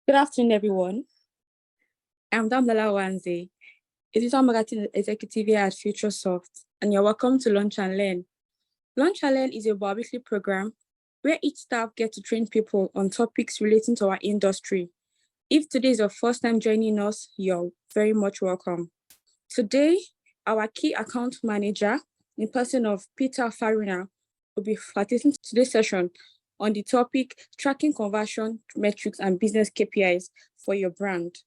Good afternoon, everyone. I'm Damdala Wanze, a digital marketing executive here at Futuresoft, and you're welcome to Lunch and Learn. Lunch and Learn is a bi-weekly program where each staff gets to train people on topics relating to our industry. If today is your first time joining us, you're very much welcome. Today, our key account manager, in person of Peter Faruna, will be facilitating today's session on the topic tracking conversion metrics and business KPIs for your brand.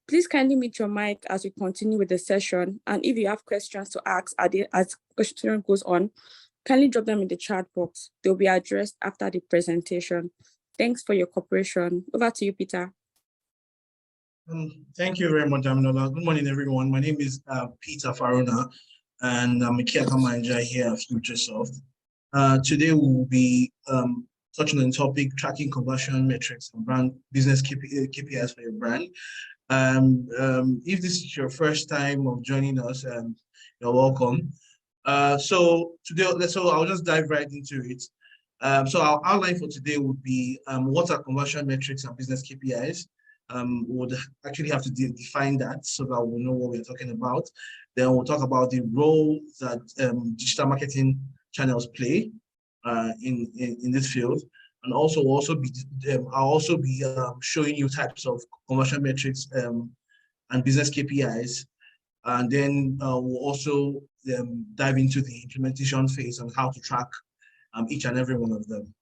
Please kindly mute your mic as we continue with the session. And if you have questions to ask as question goes on, kindly drop them in the chat box. They'll be addressed after the presentation. Thanks for your cooperation. Over to you, Peter. Thank you very much, Aminola. Good morning, everyone. My name is Peter Faruna, and I'm a key account manager here at Futuresoft. Today, we will be touching on the topic tracking conversion metrics and brand business KPIs for your brand. If this is your first time of joining us, you're welcome. So I'll just dive right into it. So our outline for today would be what are conversion metrics and business KPIs. Would actually have to define that so that we'll know what we're talking about. Then we'll talk about the role that digital marketing channels play in this field, and also I'll also be showing you types of conversion metrics and business KPIs, and then we'll also dive into the implementation phase and how to track each and every one of them.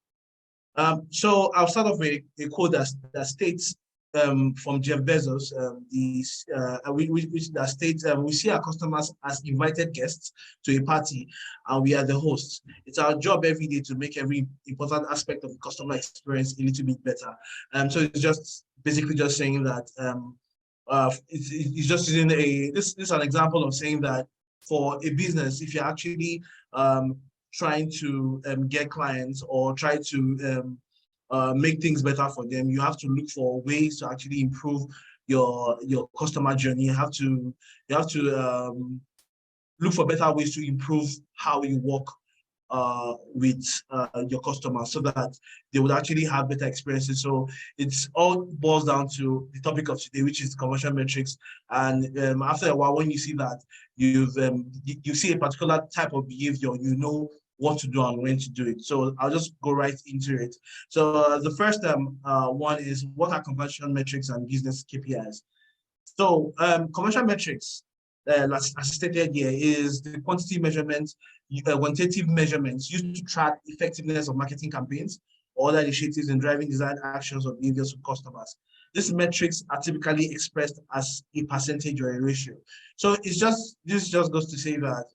So I'll start off with a quote that states from Jeff Bezos, that states, we see our customers as invited guests to a party, and we are the hosts. It's our job every day to make every important aspect of the customer experience a little bit better. So it's just basically just saying that it's just using this is an example of saying that for a business, if you're actually trying to get clients or try to make things better for them, you have to look for ways to actually improve your customer journey. You have to look for better ways to improve how you work with your customers so that they would actually have better experiences. So it's all boils down to the topic of today, which is conversion metrics. And after a while, when you see that you see a particular type of behavior, you know what to do and when to do it. So I'll just go right into it. So the first one is, what are conversion metrics and business KPIs? So conversion metrics, as stated here, is the quantitative measurements used to track effectiveness of marketing campaigns or other initiatives in driving desired actions or behaviors of customers. These metrics are typically expressed as a percentage or a ratio. So this just goes to say that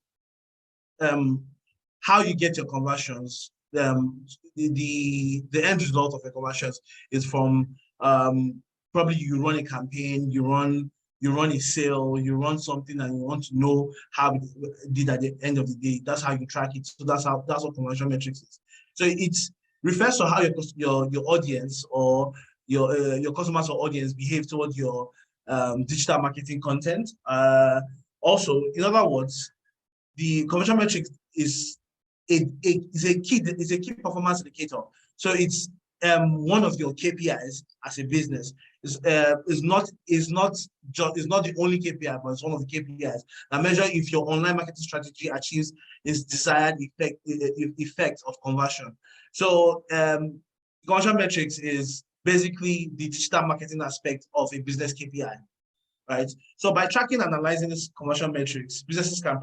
how you get your conversions, the end result of the conversions is from probably you run a campaign, you run a sale, you run something, and you want to know how it did at the end of the day. That's how you track it. So that's what conversion metrics is. So it refers to how your audience or your customers or audience behave towards your digital marketing content. Also, in other words, the conversion metrics is a key performance indicator. So it's one of your KPIs as a business. Is not the only KPI, but it's one of the KPIs that measure if your online marketing strategy achieves its desired effect of conversion. So conversion metrics is basically the digital marketing aspect of a business KPI. Right. So by tracking and analyzing these conversion metrics, businesses can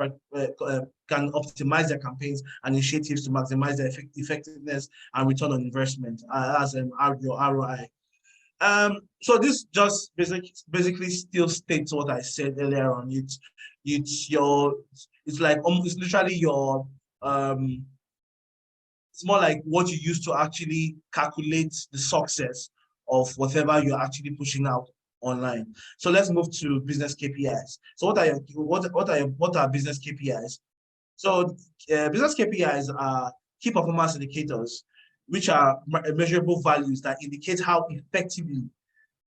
optimize their campaigns and initiatives to maximize their effectiveness and return on investment as your ROI. So this just basically still states what I said earlier on. It's literally your it's more like what you use to actually calculate the success of whatever you're actually pushing out online. So let's move to business KPIs. So what are business KPIs? So business KPIs are key performance indicators, which are measurable values that indicate how effectively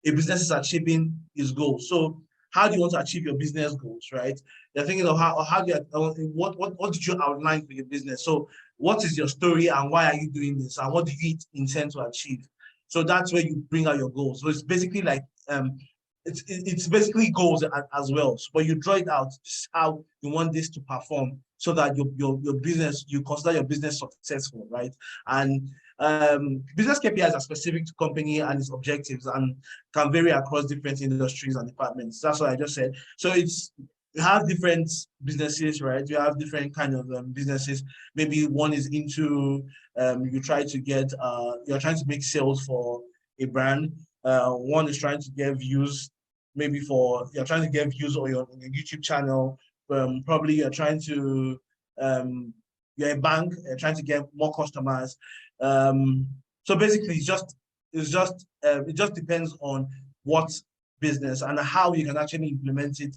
a business is achieving its goals. So how do you want to achieve your business goals, right? You're thinking of what did you outline for your business? So what is your story and why are you doing this? And what do you intend to achieve? So that's where you bring out your goals. So it's basically like it's basically goals as well. So, but you draw it out. This is how you want this to perform, so that your business, you consider your business successful, right? And business KPIs are specific to company and its objectives, and can vary across different industries and departments. That's what I just said. So it's, you have different businesses, right? You have different kind of businesses. Maybe one is into you try to get you're trying to make sales for a brand. One is trying to get views, maybe you're trying to get views on your YouTube channel. Probably you're trying to you're a bank, you're trying to get more customers. So basically, it just depends on what business and how you can actually implement it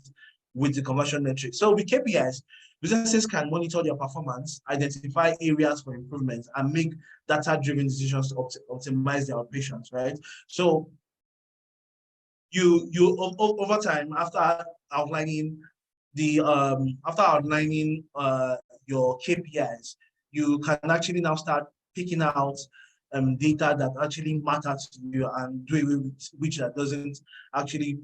with the conversion metrics. So with KPIs, businesses can monitor their performance, identify areas for improvement, and make data-driven decisions to optimize their operations, right? So you over time, after outlining your KPIs, you can actually now start picking out data that actually matters to you, and do away with which that doesn't actually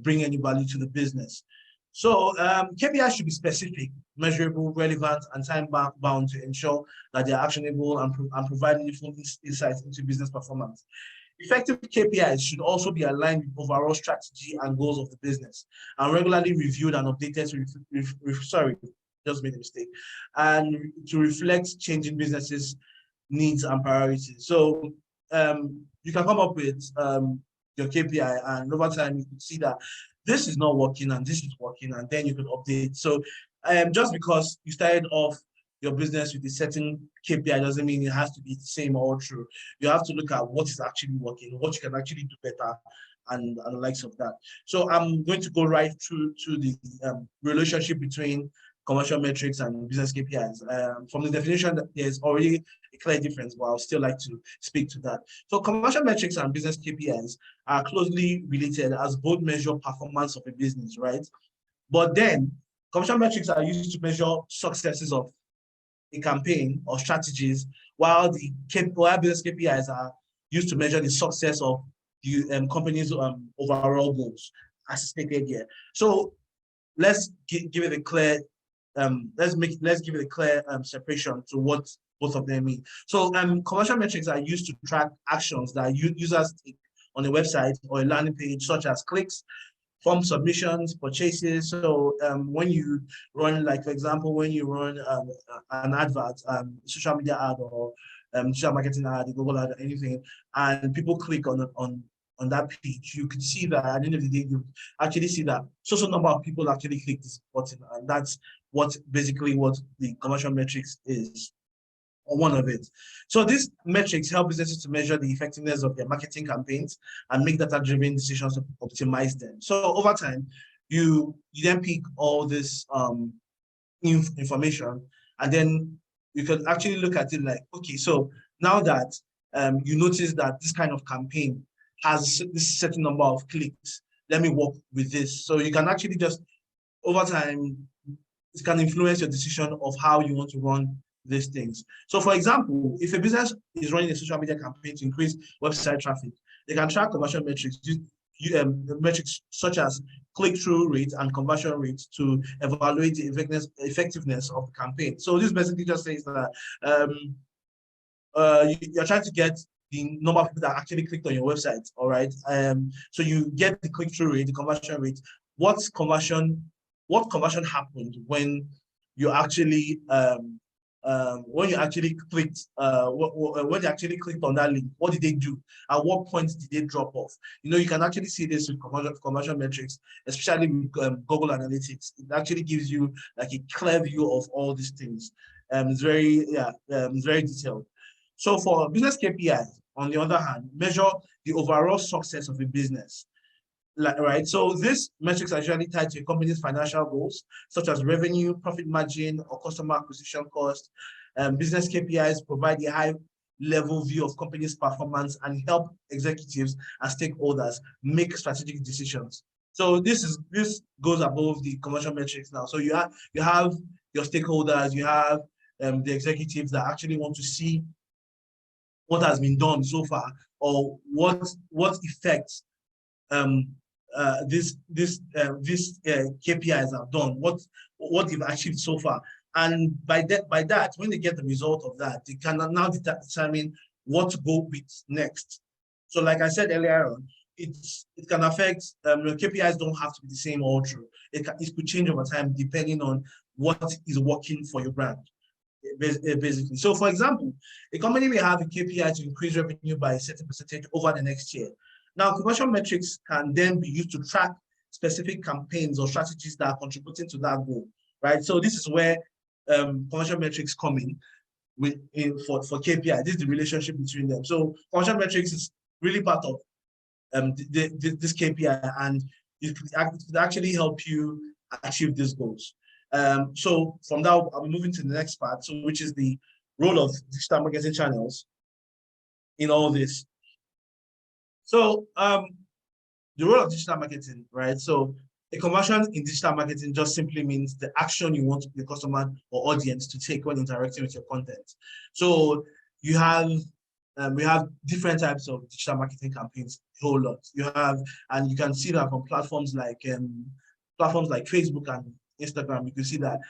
bring any value to the business. So KPIs should be specific, measurable, relevant, and time-bound to ensure that they're actionable and provide meaningful insights into business performance. Effective KPIs should also be aligned with overall strategy and goals of the business, and regularly reviewed and updated just made a mistake, and to reflect changing businesses' needs and priorities. So you can come up with your KPI, and over time you can see that this is not working and this is working, and then you could update. So just because you started off your business with a certain KPI doesn't mean it has to be the same all through. You have to look at what is actually working, what you can actually do better, and the likes of that. So I'm going to go right through to the relationship between commercial metrics and business KPIs. From the definition, there's already a clear difference, but I'll still like to speak to that. So commercial metrics and business KPIs are closely related, as both measure performance of a business, right? But then commercial metrics are used to measure successes of a campaign or strategies, while business KPIs are used to measure the success of the company's overall goals, as stated here. So let's give it a clear let's give it a clear separation to what both of them mean. So commercial metrics are used to track actions that users take on a website or a landing page, such as clicks, form submissions, purchases. So when you run, like for example, when you run an advert, social media ad, or digital marketing ad, Google ad, or anything, and people click on that page, you could see that at the end of the day, you actually see that social number of people actually click this button, and that's basically what the commercial metrics is, or one of it. So these metrics help businesses to measure the effectiveness of their marketing campaigns and make data-driven decisions to optimize them. So over time, you then pick all this information, and then you can actually look at it like, okay, so now that you notice that this kind of campaign has this certain number of clicks, let me work with this. So you can actually just, over time, it can influence your decision of how you want to run these things. So for example, if a business is running a social media campaign to increase website traffic, they can track commercial metrics, metrics such as click-through rate and conversion rate, to evaluate the effectiveness of the campaign. So this basically just says that you're trying to get the number of people that actually clicked on your website, all right? So you get the click-through rate, the conversion rate. What conversion happened when you actually clicked when they actually clicked on that link? What did they do? At what point did they drop off? You can actually see this with conversion metrics, especially with Google Analytics. It actually gives you like a clear view of all these things. It's very detailed. So for business KPIs, on the other hand, measure the overall success of a business. Right. So these metrics are usually tied to a company's financial goals, such as revenue, profit margin, or customer acquisition cost. Business KPIs provide a high-level view of company's performance and help executives and stakeholders make strategic decisions. So this goes above the commercial metrics now. So you have your stakeholders, you have the executives that actually want to see what has been done so far, or what effects this KPIs have done, what they've achieved so far. And by that, when they get the result of that, they can now determine what to go with next. So like I said earlier on, it can affect, KPIs don't have to be the same all through. It could change over time depending on what is working for your brand, basically. So for example, a company may have a KPI to increase revenue by a certain percentage over the next year. Now, commercial metrics can then be used to track specific campaigns or strategies that are contributing to that goal, right? So this is where commercial metrics come in for KPI. This is the relationship between them. So commercial metrics is really part of this KPI, and it could actually help you achieve these goals. So from that, I'll be moving to the next part, so which is the role of digital marketing channels in all this. So the role of digital marketing, right? So a conversion in digital marketing just simply means the action you want the customer or audience to take when interacting with your content. So you have we have different types of digital marketing campaigns, a whole lot. And you can see that from platforms like Facebook and Instagram. You can see that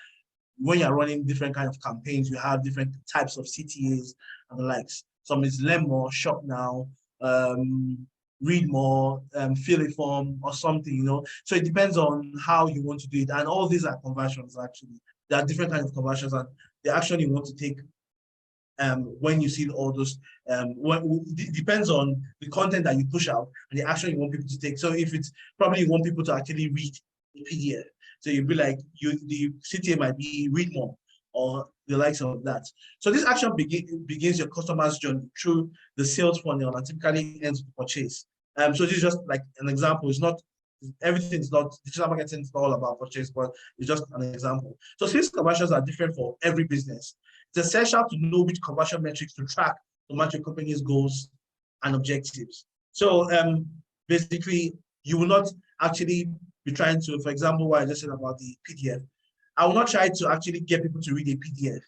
when you're running different kind of campaigns, you have different types of CTAs and the likes. Some is learn more, shop now, read more, fill a form or something, So it depends on how you want to do it. And all these are conversions, actually. There are different kinds of conversions, and the action you want to take when you see all those, it depends on the content that you push out and the action you want people to take. So if it's probably you want people to actually read the PDF, so you'd be like, the CTA might be read more or the likes of that. So this action begins your customer's journey through the sales funnel and typically ends with purchase. So this is just like an example. It's not everything's not digital marketing is not all about purchase, but it's just an example. So sales conversions are different for every business. It's essential to know which conversion metrics to track to match your company's goals and objectives. So basically, you will not actually be trying to, for example, what I just said about the PDF. I will not try to actually get people to read a PDF,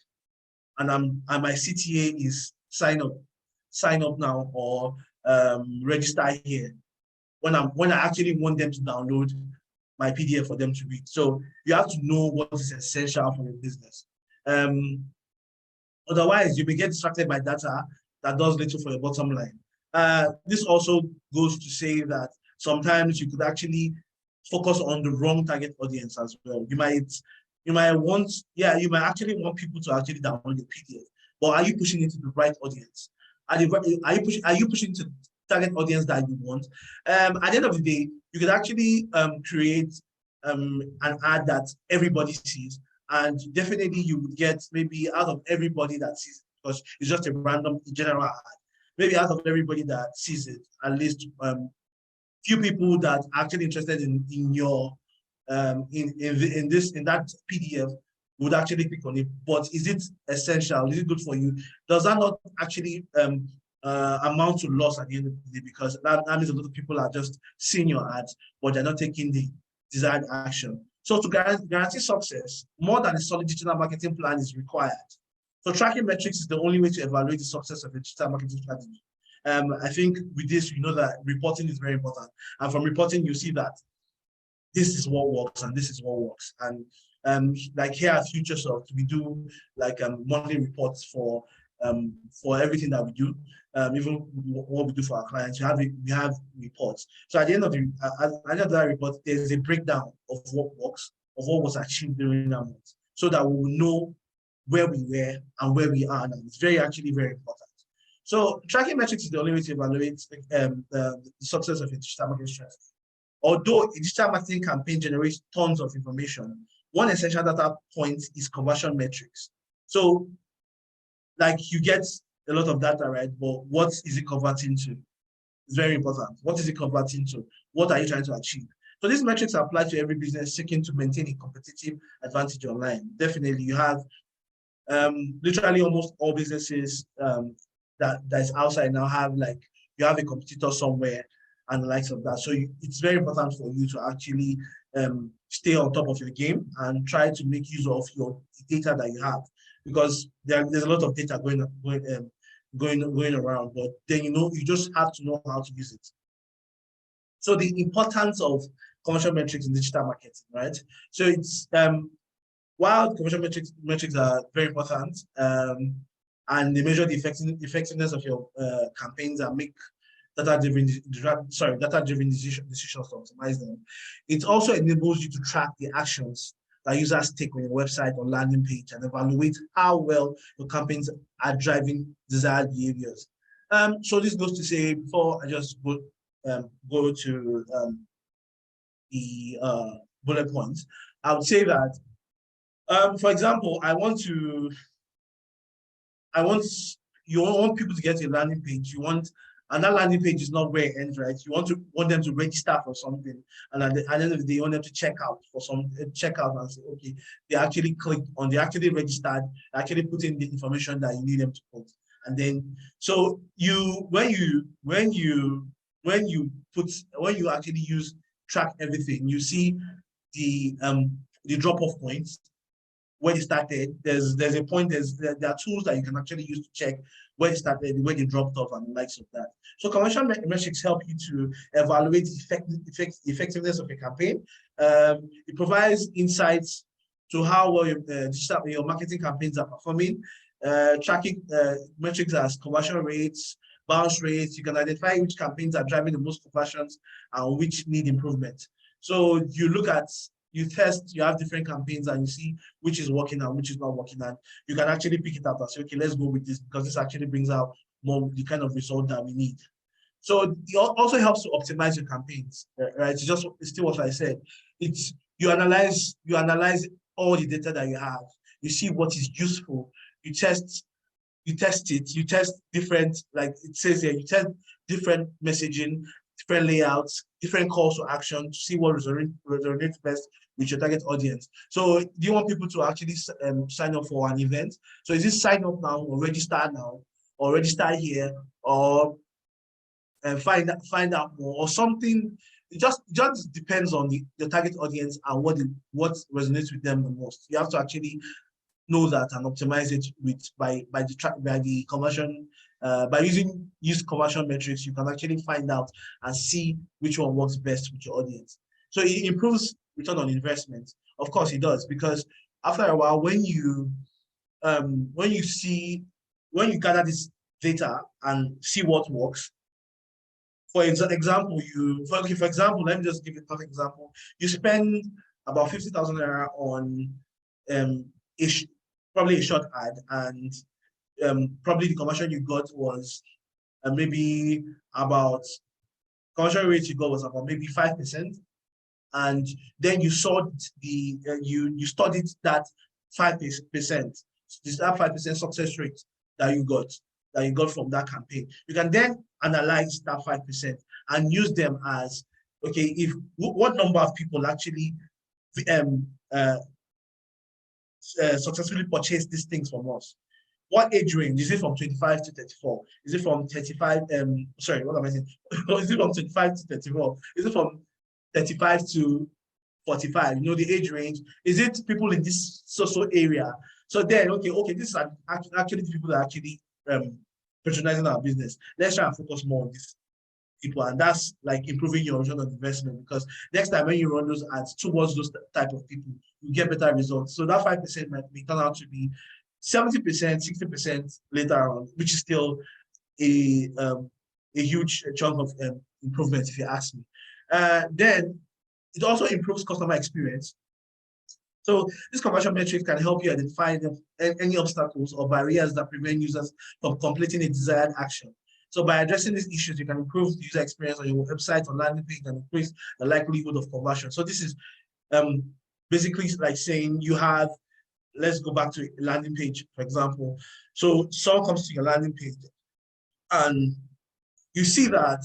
and my CTA is sign up now, or register here. When I actually want them to download my PDF for them to read. So you have to know what is essential for your business. Otherwise, you may get distracted by data that does little for your bottom line. This also goes to say that sometimes you could actually focus on the wrong target audience as well. You might actually want people to actually download the PDF, but are you pushing it to the right audience? Are you pushing to target audience that you want? At the end of the day, you could actually create an ad that everybody sees, and definitely you would get maybe out of everybody that sees it, because it's just a random general ad. Maybe out of everybody that sees it, at least few people that are actually interested in your in that PDF would actually click on it. But is it essential? Is it good for you? Does that not actually amount to loss at the end of the day? Because that means a lot of people are just seeing your ads, but they're not taking the desired action. So to guarantee success, more than a solid digital marketing plan is required. So tracking metrics is the only way to evaluate the success of a digital marketing strategy. I think with this, you know that reporting is very important. And from reporting, you see that this is what works and this is what works. And like here at Futuresoft, we do like monthly reports for everything that we do, even what we do for our clients. We have reports. So at the end of that report, there's a breakdown of what works, of what was achieved during that month, so that we will know where we were and where we are now. It's actually very important. So tracking metrics is the only way to evaluate the success of a digital marketing strategy. Although a digital marketing campaign generates tons of information, one essential data point is conversion metrics. So like you get a lot of data, right? But what is it converting to? It's very important. What is it converting to? What are you trying to achieve? So these metrics apply to every business seeking to maintain a competitive advantage online. Definitely, you have literally almost all businesses that is outside now have you have a competitor somewhere and the likes of that. So it's very important for you to actually stay on top of your game and try to make use of your data that you have, because there's a lot of data going around, but then you just have to know how to use it. So the importance of commercial metrics in digital marketing, right? So it's while commercial metrics are very important, and they measure the effectiveness of your campaigns and make data-driven decisions to optimize them. It also enables you to track the actions that users take on your website or landing page and evaluate how well your campaigns are driving desired behaviors. So this goes to say, before I just go to the bullet points, I would say that, for example, you want people to get a landing page. And that landing page is not where it ends, right? You want them to register for something, and at the end of the day, you want them to check out and say, okay, they actually clicked on, they actually registered, they actually put in the information that you need them to put. And then, so when you actually track everything, you see the drop-off points, where they started. There's a point, there are tools that you can actually use to check where they started, where they dropped off, and the likes of that. So commercial metrics help you to evaluate the effectiveness of a campaign. It provides insights to how well your marketing campaigns are performing. Tracking metrics as conversion rates, bounce rates. You can identify which campaigns are driving the most conversions and which need improvement. So you test, you have different campaigns, and you see which is working and which is not working, and you can actually pick it up and say, okay, let's go with this, because this actually brings out more the kind of result that we need. So it also helps to optimize your campaigns, right? It's still what I said. You analyze all the data that you have. You see what is useful. You test it. You test different, like it says here, you test different messaging, different layouts, different calls to action to see what resonates best with your target audience. So do you want people to actually sign up for an event? So is this sign up now, or register now, or register here, or find out more, or something? It just depends on the target audience and what resonates with them the most. You have to actually know that and optimize it by using commercial metrics. You can actually find out and see which one works best with your audience. So it improves return on investment. Of course it does, because after a while, when you gather this data and see what works. For example, let me just give you a perfect example. You spend about 50,000 naira on probably a short ad, and probably the conversion you got was maybe about, conversion rate you got was about maybe 5%, and then you saw you studied that 5%, that 5% success rate that you got from that campaign. You can then analyze that 5% and use them as, okay, what number of people actually successfully purchase these things from us. What age range? Is it from 25 to 34? Is it from 35? Sorry, what am I saying? Is it from 25 to 34? Is it from 35 to 45? You know, the age range. Is it people in this social area? So then, okay, this is actually the people that are actually patronizing our business. Let's try and focus more on this people, and that's like improving your return on investment, because next time when you run those ads towards those type of people, you get better results. So that 5% might turn out to be 70%, 60% later on, which is still a huge chunk of improvement, if you ask me. Then it also improves customer experience. So this conversion metrics can help you identify any obstacles or barriers that prevent users from completing a desired action. So by addressing these issues, you can improve the user experience on your website or landing page and increase the likelihood of conversion. So this is basically like saying you have, let's go back to a landing page, for example. So someone comes to your landing page and you see that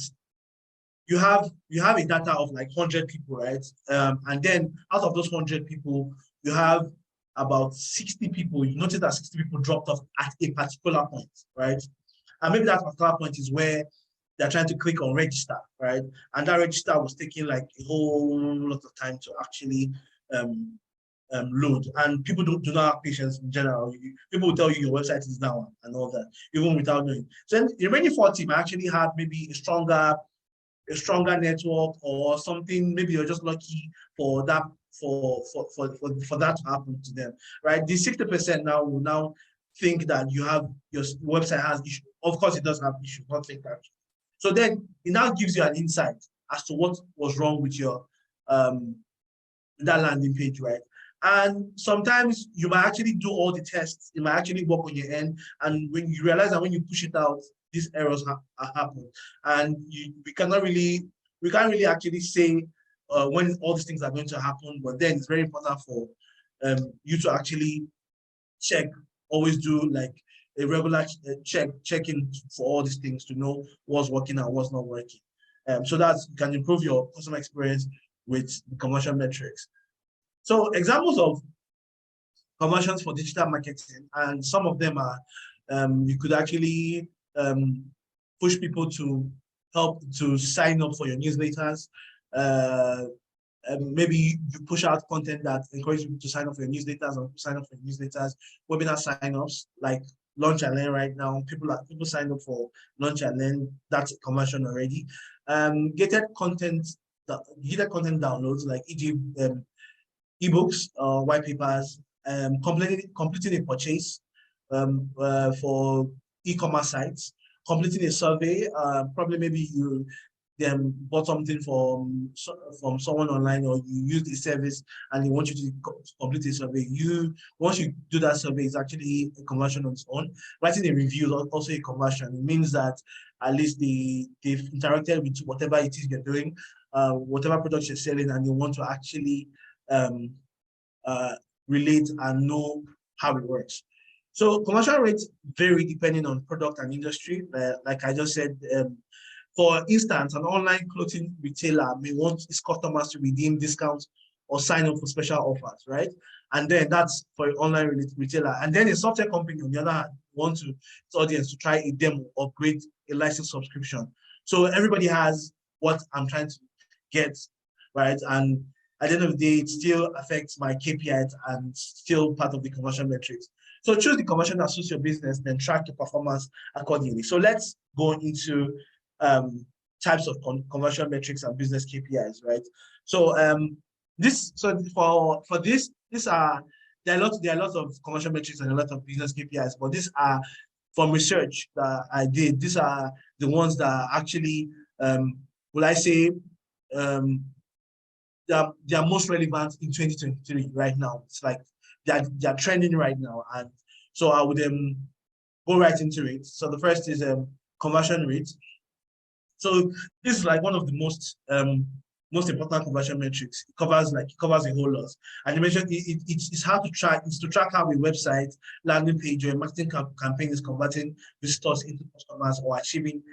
you have a data of like 100 people, right? And then out of those 100 people, you have about 60 people. You notice that 60 people dropped off at a particular point, right? And maybe that particular point is where they're trying to click on register, right? And that register was taking like a whole lot of time to actually load, and people do not have patience in general. People will tell you your website is down and all that, even without knowing. So then the remaining 40 might actually have maybe a stronger network or something. Maybe you're just lucky for that for that to happen to them, right? The 60% now will now think that your website has issue. Of course, it does have issue. Not think that. So then it now gives you an insight as to what was wrong with your that landing page, right? And sometimes you might actually do all the tests. It might actually work on your end, and when you realize that when you push it out, these errors happen, and we can't really actually say when all these things are going to happen. But then it's very important for you to actually check, always do like a regular check-in for all these things to know what's working and what's not working. So that you can improve your customer experience with the commercial metrics. So examples of conversions for digital marketing, and some of them are you could actually push people to help to sign up for your newsletters. Maybe you push out content that encourages people to sign up for your newsletters or sign up for your newsletters. Webinar sign-ups like Launch and Learn right now. People sign up for Launch and Learn. That's a conversion already. Gated content downloads like e.g. ebooks, white papers, completing a purchase for e-commerce sites, completing a survey. Probably maybe you bought something from someone online, or you used a service and they want you to complete a survey. Once you do that survey, it's actually a conversion on its own. Writing a review is also a conversion. It means that at least they've interacted with whatever it is you're doing, whatever products you're selling, and you want to actually relate and know how it works. So conversion rates vary depending on product and industry. Like I just said, for instance, an online clothing retailer may want its customers to redeem discounts or sign up for special offers, right? And then that's for an online retailer. And then a software company, on the other hand, wants its audience to try a demo, upgrade a license subscription. So everybody has what I'm trying to get, right? And at the end of the day, it still affects my KPIs and still part of the conversion metrics. So choose the conversion that suits your business, then track your performance accordingly. So let's go into types of conversion metrics and business KPIs, right? So for this, there are a lot of conversion metrics and a lot of business KPIs, but these are from research that I did. These are the ones that actually, will I say, they are most relevant in 2023 right now. It's like they're trending right now, and so I would go right into it. So the first is conversion rate. So this is like one of the most important conversion metrics. It covers a whole lot. And you mentioned it's hard to track. It's to track how a website, landing page, or a marketing campaign is converting visitors into customers or achieving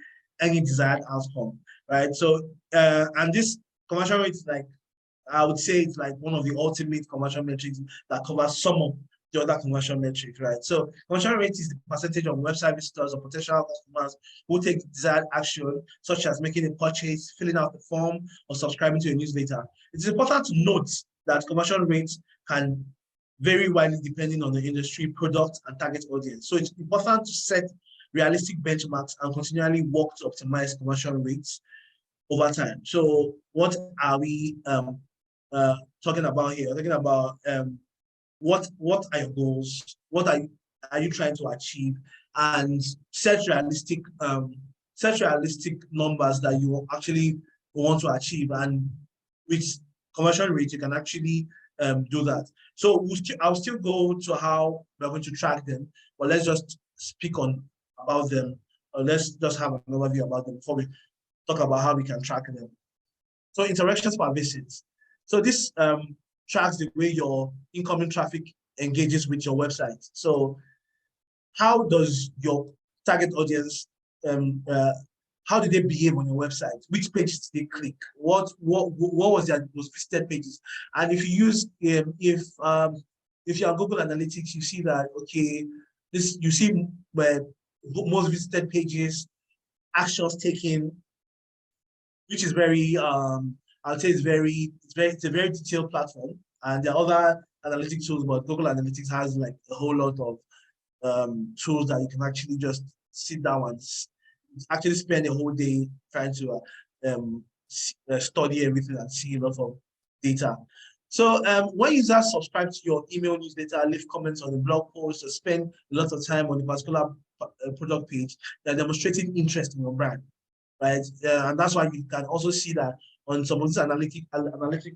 any desired outcome, right? So and this conversion rate is like, I would say it's like one of the ultimate conversion metrics that covers some of the other conversion metrics, right? So conversion rate is the percentage of website visitors or potential customers who take desired action, such as making a purchase, filling out the form, or subscribing to a newsletter. It's important to note that conversion rates can vary widely depending on the industry, product, and target audience. So it's important to set realistic benchmarks and continually work to optimize conversion rates over time. So what are we talking about here? We're talking about what are your goals? What are you trying to achieve? And set realistic numbers that you actually want to achieve. And with conversion rate, you can actually do that. So I'll still go to how we're going to track them, but let's just speak about them. Let's just have an overview about them before we talk about how we can track them. So interactions per visit. So this tracks the way your incoming traffic engages with your website. So how does your target audience, how do they behave on your website? Which pages did they click? What was their most visited pages? And if you use if you have Google Analytics, you see that you see where most visited pages, actions taken, which is very I'll say it's a very detailed platform, And there are other analytic tools, but Google Analytics has like a whole lot of tools that you can actually just sit down and actually spend a whole day trying to study everything and see a lot of data. So when users subscribe to your email newsletter, leave comments on the blog post, or spend a lot of time on a particular product page, they're demonstrating interest in your brand, right? And that's why you can also see that on some of these analytic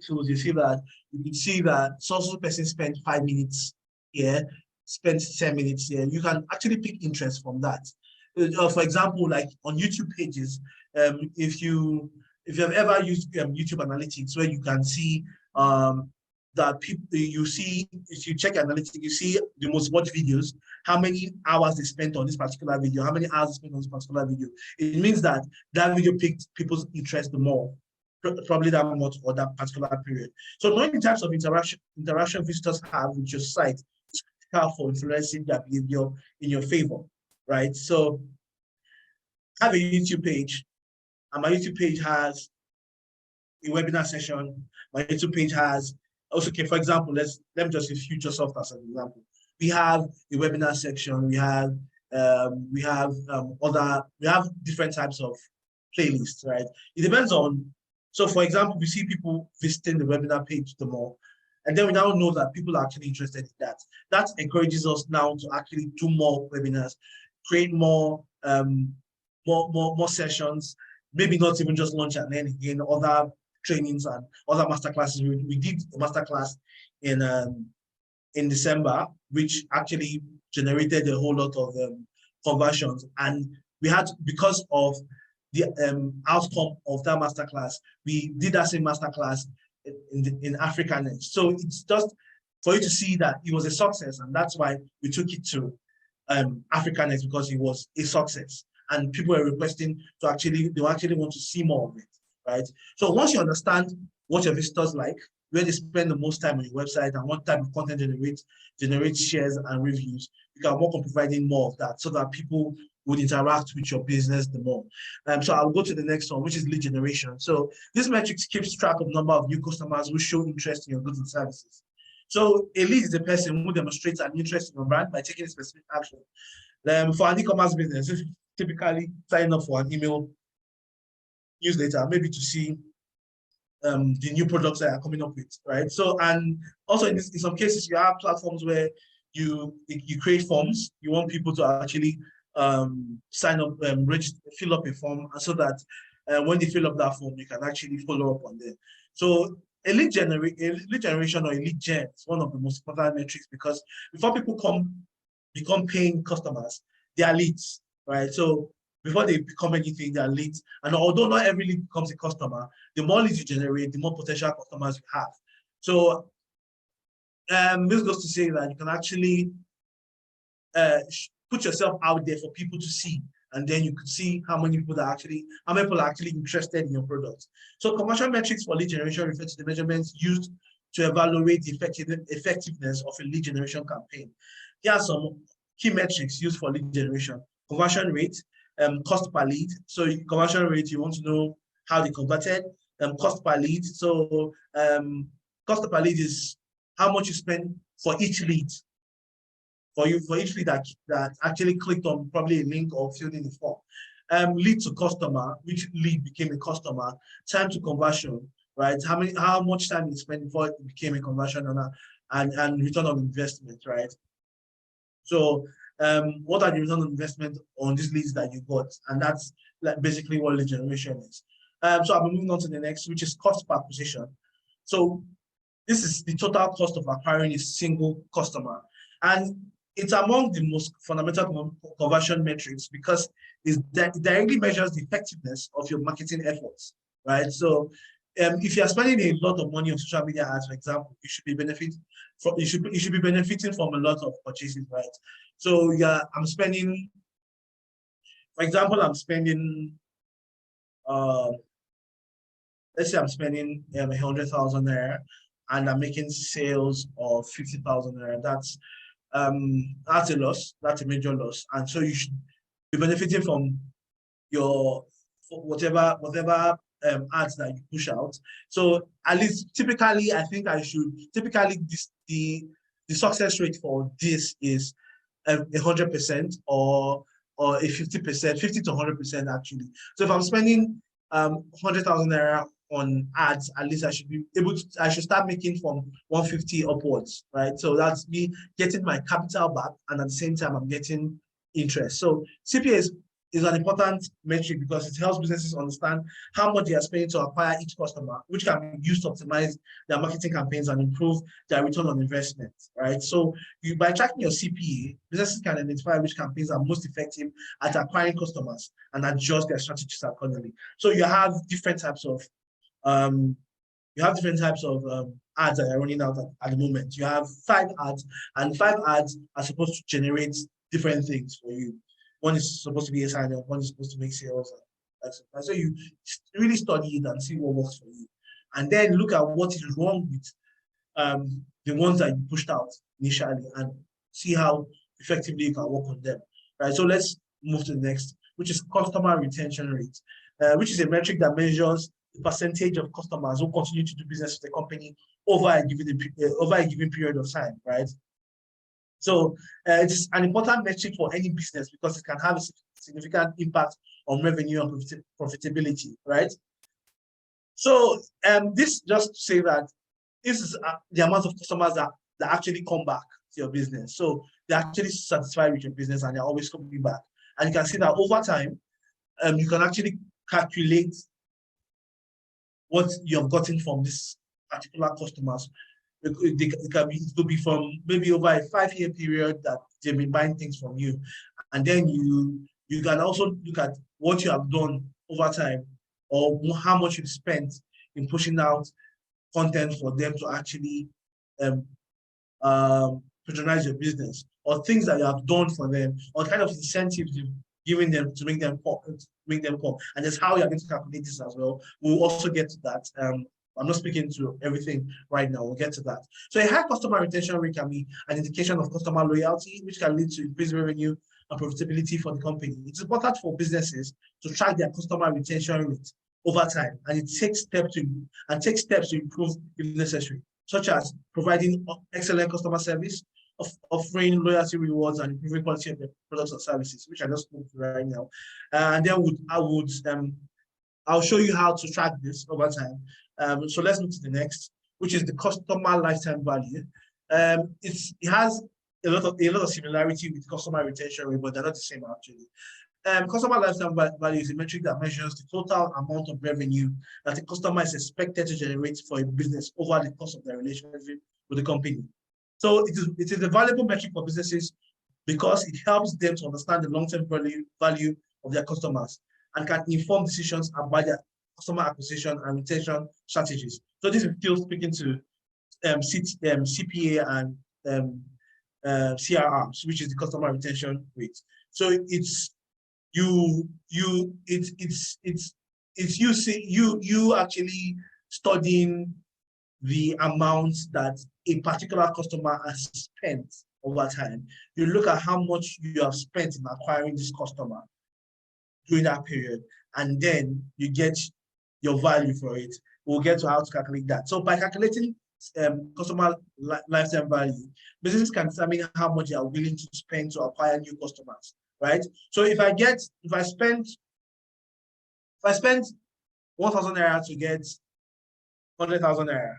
tools, you see that you can see that so person spent 5 minutes here, spent 10 minutes here. You can actually pick interest from that. For example, like on YouTube pages, if you have ever used YouTube Analytics, where you can see that people, you see, if you check analytics, you see the most watched videos, how many hours they spent on this particular video, how many hours they spent on this particular video. It means that that video picked people's interest the more, probably that much or that particular period. So knowing the types of interaction visitors have with your site is critical for influencing their behavior in your favor, right? So I have a YouTube page, and my YouTube page has a webinar session. My YouTube page has also, okay, for example, let me just use Futuresoft as an example. We have a webinar section. We have different types of playlists, right? It depends on. So, for example, we see people visiting the webinar page the more, and then we now know that people are actually interested in that. That encourages us now to actually do more webinars, create more sessions. Maybe not even just launch and then again other trainings and other masterclasses. We did a masterclass in December, which actually generated a whole lot of conversions. And we had, because of the outcome of that masterclass, we did that same masterclass in Africanet. So it's just for you to see that it was a success, and that's why we took it to Africanet, because it was a success. And people were requesting to actually want to see more of it, right? So once you understand what your visitors like, where they spend the most time on your website, and what type of content generates shares and reviews, you can work on providing more of that so that people would interact with your business the more. So I'll go to the next one, which is lead generation. So this metric keeps track of the number of new customers who show interest in your goods and services. So a lead is a person who demonstrates an interest in your brand by taking a specific action. For an e-commerce business, typically sign up for an email newsletter, maybe to see the new products that are coming up with, right? So, and also in some cases, you have platforms where you create forms. You want people to actually sign up, fill up a form, so that when they fill up that form, you can actually follow up on them. So a lead generation or a lead gen is one of the most important metrics, because before people become paying customers, they are leads, right? So before they become anything, they are leads. And although not every lead becomes a customer, the more leads you generate, the more potential customers you have. So this goes to say that you can actually put yourself out there for people to see, and then you could see how many people are actually interested in your products. So commercial metrics for lead generation refer to the measurements used to evaluate the effectiveness of a lead generation campaign. Here are some key metrics used for lead generation: conversion rate, cost per lead. So conversion rate, you want to know how they converted. Cost per lead. So cost per lead is how much you spend for each lead. For each lead that actually clicked on probably a link or filled in the form. Lead to customer, which lead became a customer. Time to conversion, right? How much time you spent before it became a conversion, and return on investment, right? So what are the return on investment on these leads that you got? And that's like basically what lead generation is. So I'll be moving on to the next, which is cost per acquisition. So this is the total cost of acquiring a single customer. And it's among the most fundamental conversion metrics, because it directly measures the effectiveness of your marketing efforts, right? So if you're spending a lot of money on social media ads, for example, you should be benefiting from a lot of purchases, right? So yeah, I'm spending, for example, let's say I'm spending 100,000 there, and I'm making sales of 50,000 there. That's a loss. That's a major loss, and so you should be benefiting from your whatever ads that you push out. So at least typically, I think the success rate for this is 100% or a 50%, 50 to 100% actually. So if I'm spending 100,000 naira on ads, at least I should be able to, I should start making from 150 upwards, right? So that's me getting my capital back, and at the same time, I'm getting interest. So CPA is an important metric because it helps businesses understand how much they are spending to acquire each customer, which can be used to optimize their marketing campaigns and improve their return on investment, right? So by tracking your CPA, businesses can identify which campaigns are most effective at acquiring customers and adjust their strategies accordingly. So you have different types of ads that are running out at the moment. You have 5 ads, and 5 ads are supposed to generate different things for you. One is supposed to be a sign up, one is supposed to make sales. So you really study it and see what works for you. And then look at what is wrong with the ones that you pushed out initially and see how effectively you can work on them. Right. So let's move to the next, which is customer retention rate, which is a metric that measures the percentage of customers who continue to do business with the company over a given period of time, right? So it's an important metric for any business because it can have a significant impact on revenue and profitability, right? So this just to say that this is the amount of customers that actually come back to your business. So they're actually satisfied with your business and they're always coming back. And you can see that over time, you can actually calculate what you have gotten from this particular customers. It could be from maybe over a 5-year period that they've been buying things from you. And then you can also look at what you have done over time or how much you've spent in pushing out content for them to actually patronize your business, or things that you have done for them, or kind of incentives you've given them to make them come. And that's how you're going to calculate this as well. We'll also get to that. I'm not speaking to everything right now. We'll get to that. So a high customer retention rate can be an indication of customer loyalty, which can lead to increased revenue and profitability for the company. It's important for businesses to track their customer retention rate over time, and it takes steps to improve if necessary, such as providing excellent customer service, offering loyalty rewards, and improving quality of the products and services, which I just spoke to right now. And then I'll show you how to track this over time. So let's move to the next, which is the customer lifetime value. It has a lot of similarity with customer retention rate, but they're not the same actually. Customer lifetime value is a metric that measures the total amount of revenue that a customer is expected to generate for a business over the course of their relationship with the company. So it is a valuable metric for businesses because it helps them to understand the long-term value of their customers and can inform decisions about their customer acquisition and retention strategies. So this is still speaking to CPA and CRRs, which is the customer retention rate. So it's you actually studying the amount that a particular customer has spent over time. You look at how much you have spent in acquiring this customer during that period, and then you get your value for it. We'll get to how to calculate that. So by calculating customer lifetime value, businesses can determine how much they are willing to spend to acquire new customers, right? So if I spend 1,000 naira to get 100,000 naira,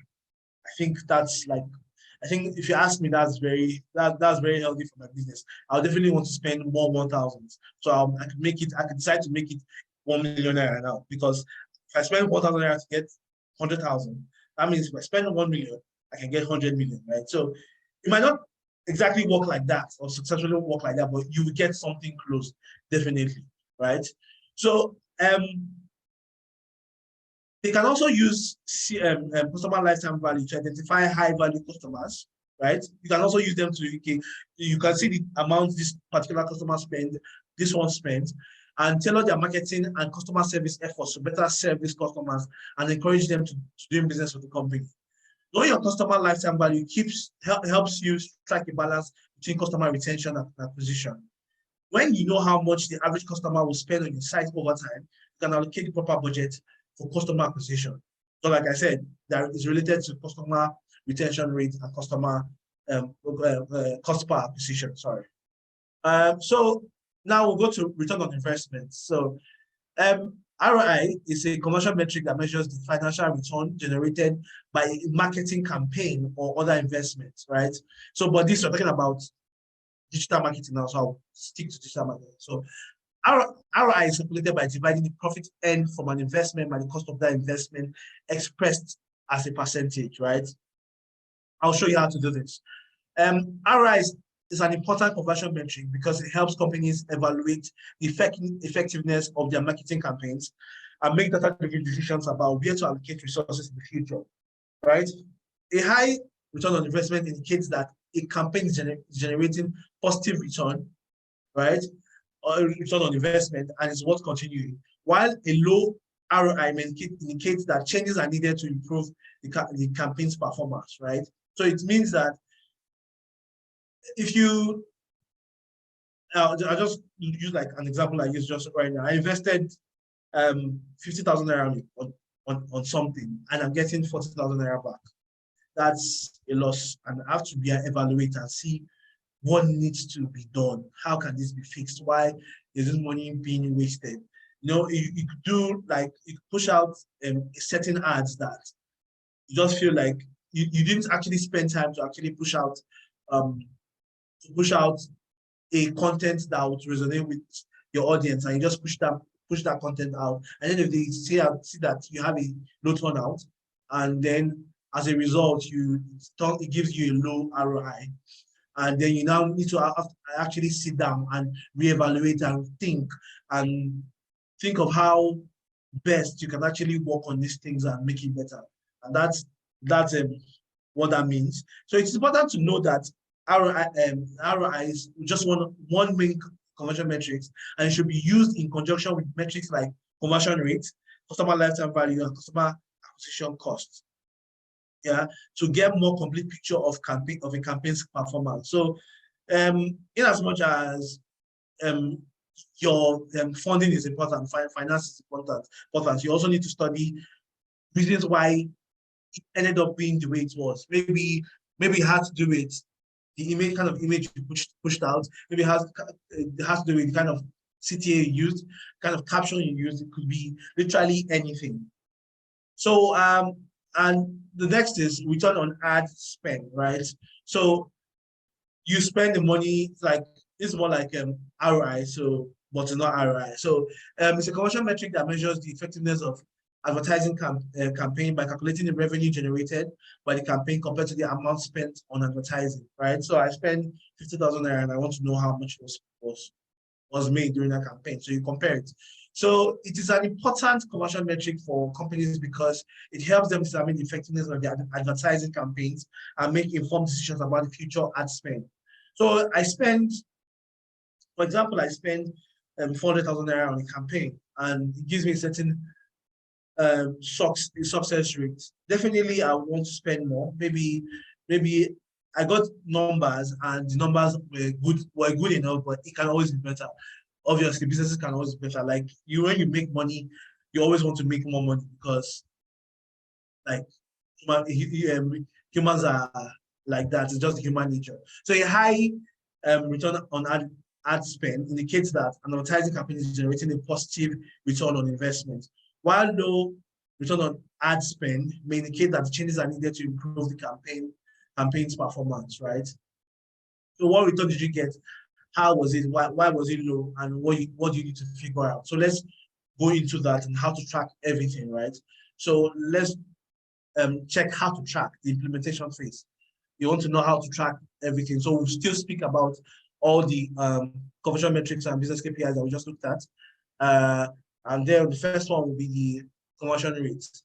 I think if you ask me, that's very healthy for my business. I'll definitely want to spend more 1,000. So I could decide to make it 1 million naira now, because if I spend 1,000 naira to get 100,000, that means if I spend 1 million, I can get 100 million, right? So it might not exactly work like that or successfully work like that, but you will get something close, definitely, right? So they can also use customer lifetime value to identify high value customers, right? You can also use them to, you can see the amount this particular customer spend, this one spends, and tailor their marketing and customer service efforts to better serve these customers and encourage them to do business with the company. Knowing your customer lifetime value helps you strike a balance between customer retention and acquisition. When you know how much the average customer will spend on your site over time, you can allocate the proper budget for customer acquisition. So like I said, that is related to customer retention rate and customer cost per acquisition, sorry. So now we'll go to return on investment. So ROI is a commercial metric that measures the financial return generated by a marketing campaign or other investments, right? So, but this we're talking about digital marketing now, so I'll stick to digital marketing. So ROI is calculated by dividing the profit earned from an investment by the cost of that investment expressed as a percentage, right? I'll show you how to do this. ROI is an important conversion metric because it helps companies evaluate the effectiveness of their marketing campaigns and make data-driven decisions about where to allocate resources in the future, right? A high return on investment indicates that a campaign is generating positive return, right? Or return on investment and is worth continuing, while a low ROI indicates that changes are needed to improve the campaign's performance, right? So it means that if you, I'll just use like an example I use just right now. I invested 50,000 naira on something and I'm getting 40,000 naira back. That's a loss, and I have to be an evaluator and see what needs to be done. How can this be fixed? Why is this money being wasted? You know, you could do like, you could push out certain ads that you just feel like you didn't actually spend time to actually push out a content that would resonate with your audience, and you just push that content out. And then if they see that you have a low turnout, and then as a result, it gives you a low ROI. And then you now need to actually sit down and reevaluate and think of how best you can actually work on these things and make it better. And that's what that means. So it's important to know that ROI is just one main conversion metrics, and it should be used in conjunction with metrics like conversion rate, customer lifetime value, and customer acquisition costs. Yeah, to get more complete picture of a campaign's performance. So, in as much as your funding is important, finance is important, you also need to study reasons why it ended up being the way it was. Maybe it had to do with the image you pushed out. Maybe it has to do with the kind of CTA you used, kind of caption you used. It could be literally anything. So, and the next is return on ad spend, right? So you spend the money, like it's more like ROI, so but it's not ROI. So it's a commercial metric that measures the effectiveness of advertising campaign by calculating the revenue generated by the campaign compared to the amount spent on advertising, right? So I spend 50,000 naira and I want to know how much was made during that campaign. So you compare it. So it is an important commercial metric for companies because it helps them determine the effectiveness of their advertising campaigns and make informed decisions about the future ad spend. So for example, I spend 400,000 naira on a campaign, and it gives me a certain success rate. Definitely, I want to spend more. Maybe I got numbers, and the numbers were good enough, but it can always be better. Obviously, businesses can always be better. Like when you make money, you always want to make more money because, like, humans are like that. It's just human nature. So a high return on ad spend indicates that an advertising campaign is generating a positive return on investment, while low return on ad spend may indicate that the changes are needed to improve the campaign's performance, right? So what return did you get? How was it? Why was it low? And what do you need to figure out? So let's go into that and how to track everything, right? So let's check how to track the implementation phase. You want to know how to track everything. So we'll still speak about all the conversion metrics and business KPIs that we just looked at. And then the first one will be the conversion rates.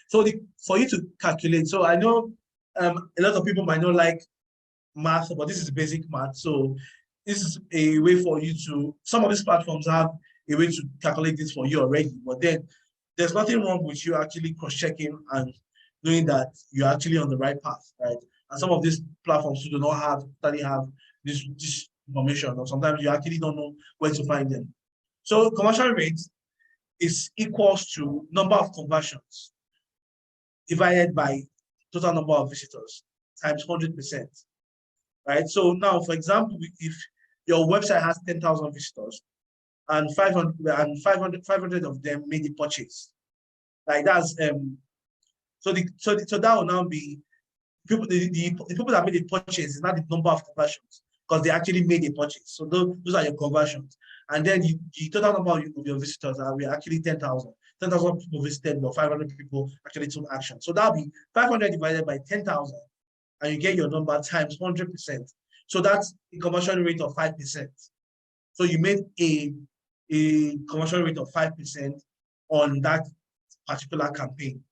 So for you to calculate, so I know a lot of people might not like math, but this is basic math. So this is a way for you to, some of these platforms have a way to calculate this for you already, but then there's nothing wrong with you actually cross-checking and knowing that you're actually on the right path, right? And some of these platforms do not study have this information, or sometimes you actually don't know where to find them. So conversion rates is equals to number of conversions divided by total number of visitors times 100%, right? So now, for example, if your website has 10,000 visitors and 500 of them made a purchase, like that's so that will now be people, the people that made a purchase is not the number of conversions because they actually made a purchase. So those are your conversions. And then the total number of your visitors are actually 10,000. 10,000 people visited, but 500 people actually took action. So that'll be 500 divided by 10,000, and you get your number times 100%. So that's a conversion rate of 5%. So you made a conversion rate of 5% on that particular campaign,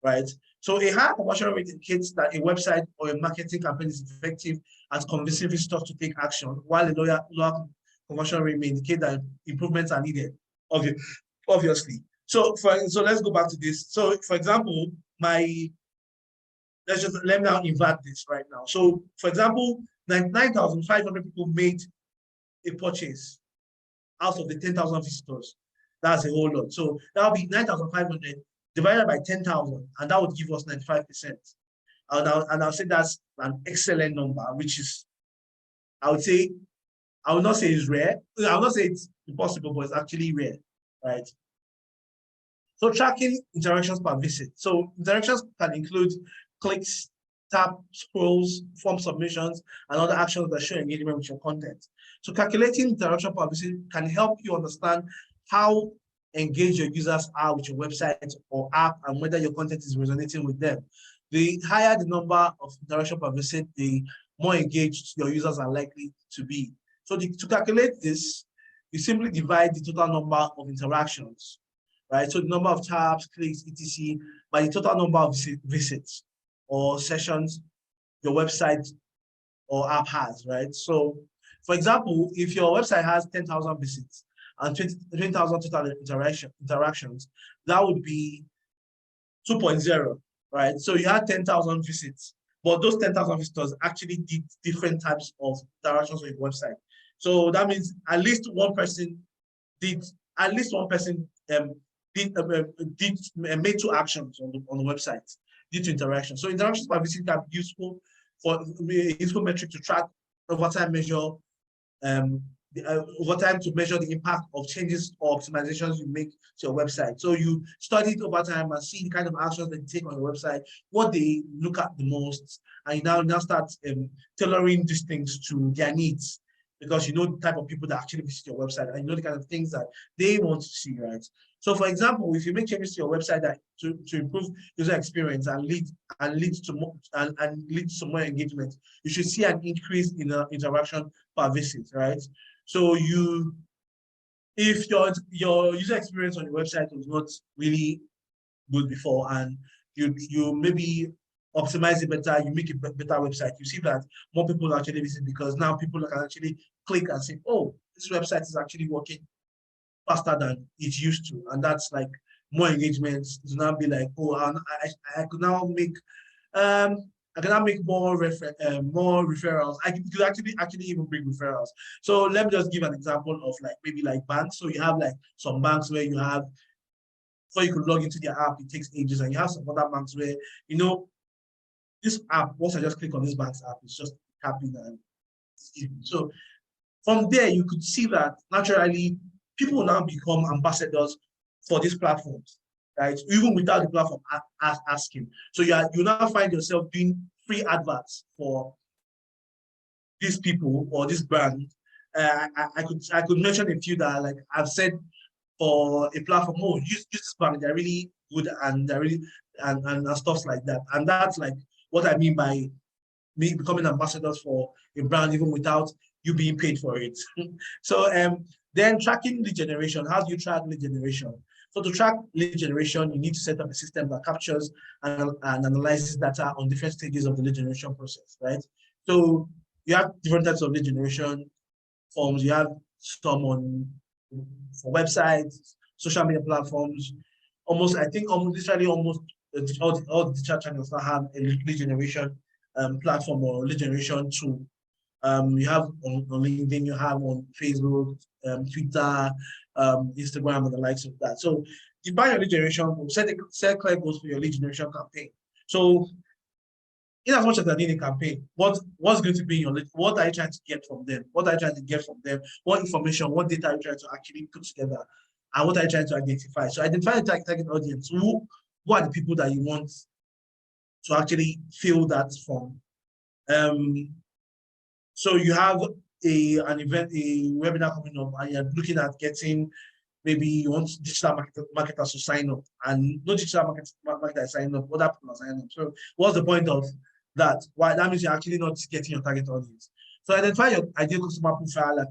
right? So a high conversion rate indicates that a website or a marketing campaign is effective at convincing visitors to take action, while a lower conversion rate may indicate that improvements are needed, obviously. So let's go back to this. So for example, let me now invert this right now. So for example, 9,500 people made a purchase out of the 10,000 visitors. That's a whole lot. So that'll be 9,500 divided by 10,000, and that would give us 95%. And I'll say that's an excellent number, which is, I will not say it's rare. I will not say it's impossible, but it's actually rare, right? So tracking interactions per visit. So interactions can include clicks, tap, scrolls, form submissions, and other actions that show engagement with your content. So calculating interaction per visit can help you understand how engaged your users are with your website or app and whether your content is resonating with them. The higher the number of interaction per visit, the more engaged your users are likely to be. So to calculate this, you simply divide the total number of interactions, right? So the number of taps, clicks, etc. by the total number of visits or sessions your website or app has, right? So for example, if your website has 10,000 visits and 20,000 total interactions, that would be 2.0, right? So you had 10,000 visits, but those 10,000 visitors actually did different types of interactions with your website. So that means at least one person made 2 actions on the website due to interaction. So interactions per visit can be useful for a useful metric to track over time, measure over time to measure the impact of changes or optimizations you make to your website. So you study it over time and see the kind of actions that you take on your website, what they look at the most, and you now start tailoring these things to their needs, because you know the type of people that actually visit your website and you know the kind of things that they want to see, right? So for example, if you make changes to your website that to improve user experience and lead to more engagement, you should see an increase in interaction per visit, right? So if your user experience on your website was not really good before, and you maybe optimize it better, you make a better website, you see that more people actually visit, because now people can actually click and say, oh, this website is actually working faster than it used to, and that's like more engagement. To now be like, oh, I could now make more referrals. I could actually even bring referrals. So let me just give an example of maybe banks. So you have some banks where you have, before you could log into their app, it takes ages, and you have some other banks where this app, once I just click on this bank's app, it's just tapping and so from there you could see that naturally people now become ambassadors for these platforms, right? Even without the platform asking. So you now find yourself doing free adverts for these people or this brand. I could mention a few that I've said for a platform, oh, use this brand, they're really good and they're really and stuff like that. And that's what I mean by me becoming ambassadors for a brand even without you being paid for it. So then tracking lead generation. How do you track lead generation? So to track lead generation, you need to set up a system that captures and analyzes data on different stages of the lead generation process, right? So you have different types of lead generation forms. You have some for websites, social media platforms. I think literally almost all the digital channels now have a lead generation platform or lead generation tool. You have on LinkedIn, you have on Facebook, Twitter, Instagram and the likes of that. So define your lead generation goal, set clear goals for your lead generation campaign. So in as much as they're doing a campaign, what's going to be your lead? What are you trying to get from them? What are you trying to get from them? What information, what data are you trying to actually put together? And what are you trying to identify? So identify the target audience. Who are the people that you want to actually fill that from? So you have an event, a webinar coming up, and you're looking at getting, maybe you want digital marketers to sign up, and no digital marketers sign up, other people are signing up. So what's the point of that? Why? That means you're actually not getting your target audience. So identify your ideal customer profile, like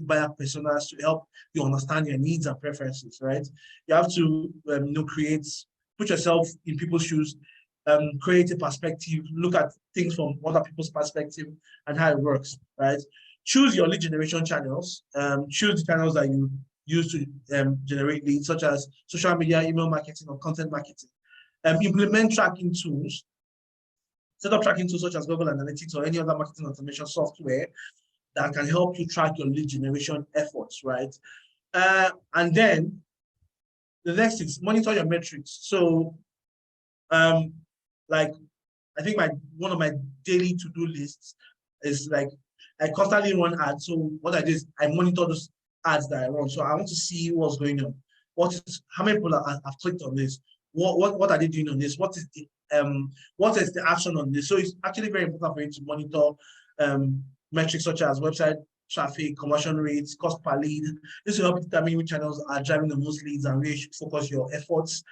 buyer personas, to help you understand your needs and preferences, right? You have to put yourself in people's shoes, create a perspective, look at things from other people's perspective and how it works, right? Choose your lead generation channels. Choose the channels that you use to generate leads, such as social media, email marketing, or content marketing. Implement tracking tools. Set up tracking tools such as Google Analytics or any other marketing automation software that can help you track your lead generation efforts, right? And then the next is monitor your metrics. So, like, I think one of my daily to-do lists is like, I constantly run ads. So what I do is I monitor those ads that I run. So I want to see what's going on. How many people have clicked on this? What are they doing on this? What is the action on this? So it's actually very important for you to monitor metrics such as website traffic, conversion rates, cost per lead. This will help determine which channels are driving the most leads and where you should focus your efforts.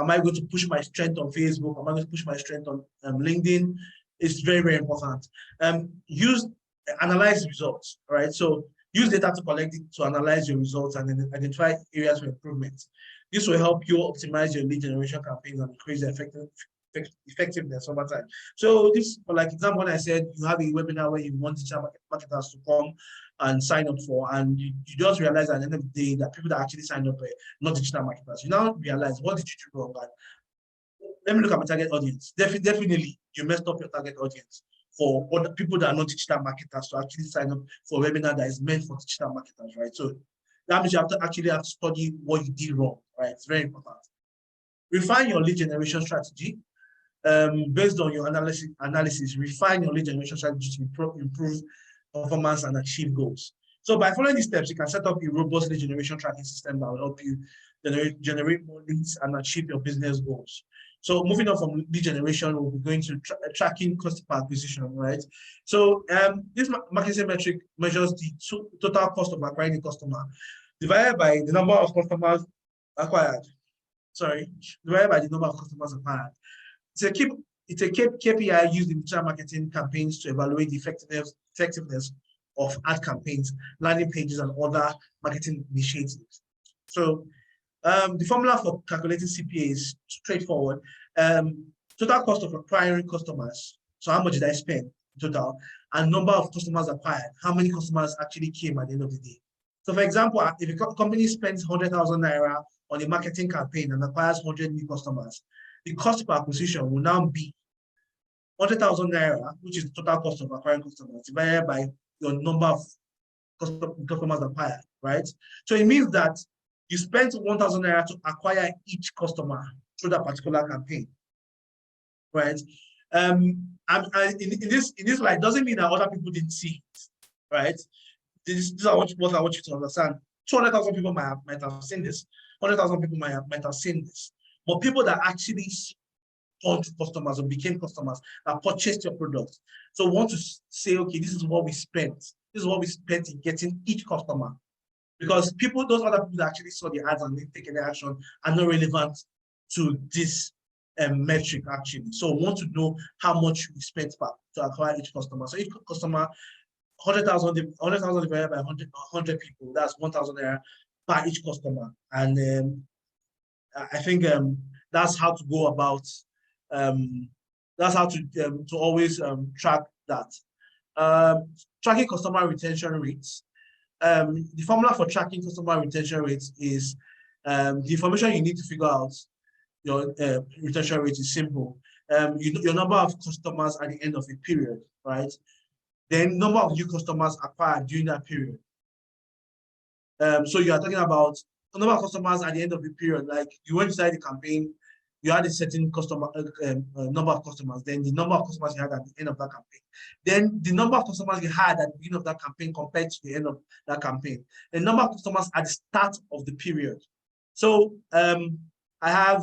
Am I going to push my strength on Facebook? Am I going to push my strength on LinkedIn? It's very, very important. Analyze results, right? So use data to collect it, to analyze your results and then identify areas for improvement. This will help you optimize your lead generation campaigns and increase the effectiveness over time. So this, for like example, when I said you have a webinar where you want digital marketers to come and sign up for, and you just realize at the end of the day that people that actually signed up are not digital marketers. You now realize, what did you do wrong? Let me look at my target audience. Definitely, you messed up your target audience for other people that are not digital marketers to actually sign up for a webinar that is meant for digital marketers, right? So that means you have to study what you did wrong, right? It's very important. Refine your lead generation strategy. Based on your analysis, refine your lead generation strategy to improve performance and achieve goals. So by following these steps, you can set up a robust lead generation tracking system that will help you generate more leads and achieve your business goals. So moving on from lead generation, we'll be going to tracking cost per acquisition, right? So this marketing metric measures the total cost of acquiring a customer divided by the number of customers acquired. Divided by the number of customers acquired. It's a KPI used in digital marketing campaigns to evaluate the effectiveness of ad campaigns, landing pages, and other marketing initiatives. So the formula for calculating CPA is straightforward. Total cost of acquiring customers. So how much did I spend in total? And number of customers acquired. How many customers actually came at the end of the day? So for example, if a company spends 100,000 naira on a marketing campaign and acquires 100 new customers, the cost per acquisition will now be 100,000 naira, which is the total cost of acquiring customers, divided by your number of customers acquired, right? So it means that you spent 1,000 naira to acquire each customer through that particular campaign, right? In this slide doesn't mean that other people didn't see it, right? This is what I want you to understand. 200,000 people might have seen this. 100,000 people might have seen this. But people that actually turned customers or became customers that purchased your product. So want to say, okay, this is what we spent. This is what we spent in getting each customer. Because those other people that actually saw the ads and didn't take any action are not relevant to this metric actually. So want to know how much we spent to acquire each customer. So each customer, 100,000 divided by 100 people, that's 1,000 naira per each customer. And I think that's how to go about. That's how to always track that. Tracking customer retention rates. The formula for tracking customer retention rates is the information you need to figure out your retention rate is simple. Your number of customers at the end of a period, right? Then number of new customers acquired during that period. So you are talking about the number of customers at the end of the period. Like you went inside the campaign, you had a certain customer number of customers, then the number of customers you had at the end of that campaign, then the number of customers you had at the beginning of that campaign compared to the end of that campaign, the number of customers at the start of the period. So I have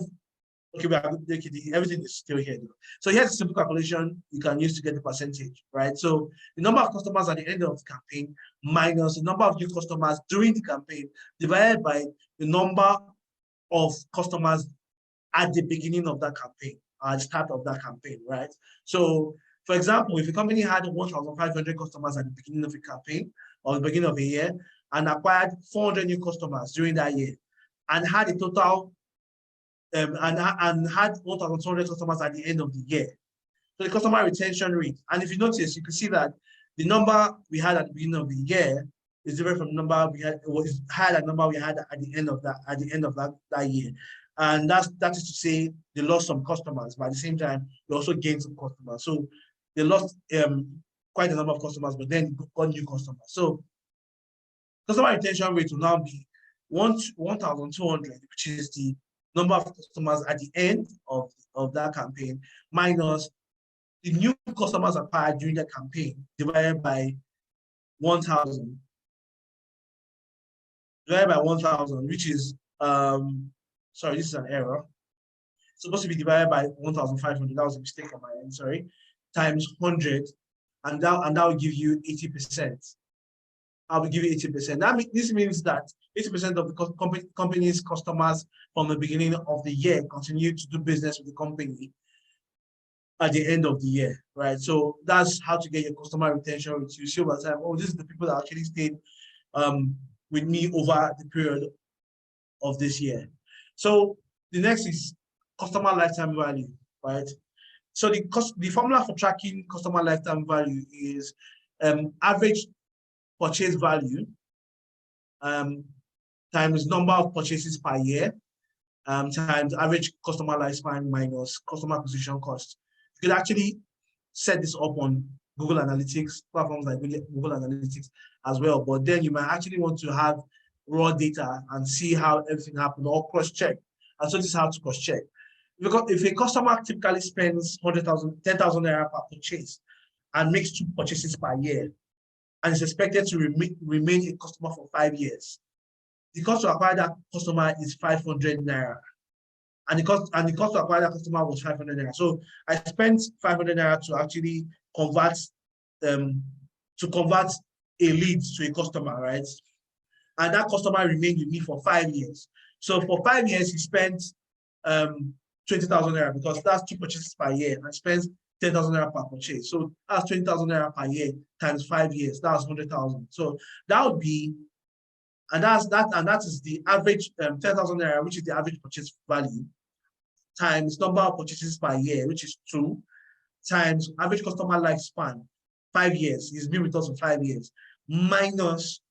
everything is still here. So here's a simple calculation you can use to get the percentage, right? So the number of customers at the end of the campaign minus the number of new customers during the campaign divided by the number of customers at the beginning of that campaign, at the start of that campaign, right? So, for example, if a company had 1,500 customers at the beginning of a campaign or the beginning of a year and acquired 400 new customers during that year and had a total and had 1,200 customers at the end of the year. So the customer retention rate, and if you notice, you can see that the number we had at the beginning of the year is different from the number we had, was higher than number we had at the end of that year. And that is to say they lost some customers, but at the same time, they also gained some customers. So they lost quite a number of customers, but then got new customers. So customer retention rate will now be 1,200, which is the number of customers at the end of that campaign, minus the new customers acquired during the campaign, divided by 1,000. Divided by 1,000, which is, sorry, this is an error. It's supposed to be divided by 1,500. That was a mistake on my end, sorry. Times 100, and that will give you 80%. I will give you 80%. This means that 80% of the company's customers from the beginning of the year continue to do business with the company at the end of the year, right? So that's how to get your customer retention rate. You see over time, oh, this is the people that actually stayed with me over the period of this year. So the next is customer lifetime value, right? So the formula for tracking customer lifetime value is average purchase value times number of purchases per year times average customer lifespan minus customer acquisition cost. You could actually set this up on Google Analytics, platforms like Google Analytics as well, but then you might actually want to have raw data and see how everything happened or cross-check. And so this is how to cross-check. Because if a customer typically spends 10,000 naira per purchase and makes 2 purchases per year, and is expected to remain a customer for 5 years, the cost to acquire that customer is 500 naira. And the cost to acquire that customer was 500 naira. So I spent 500 naira to actually convert a lead to a customer, right? And that customer remained with me for 5 years. So for 5 years, he spent 20,000 naira because that's 2 purchases per year and spends 10,000 naira per purchase. So that's 20,000 naira per year times 5 years. That's 100,000. So that would be, and that is the average 10,000 naira, which is the average purchase value, times number of purchases per year, which is 2, times average customer lifespan, 5 years. He's been with us for 5 years, minus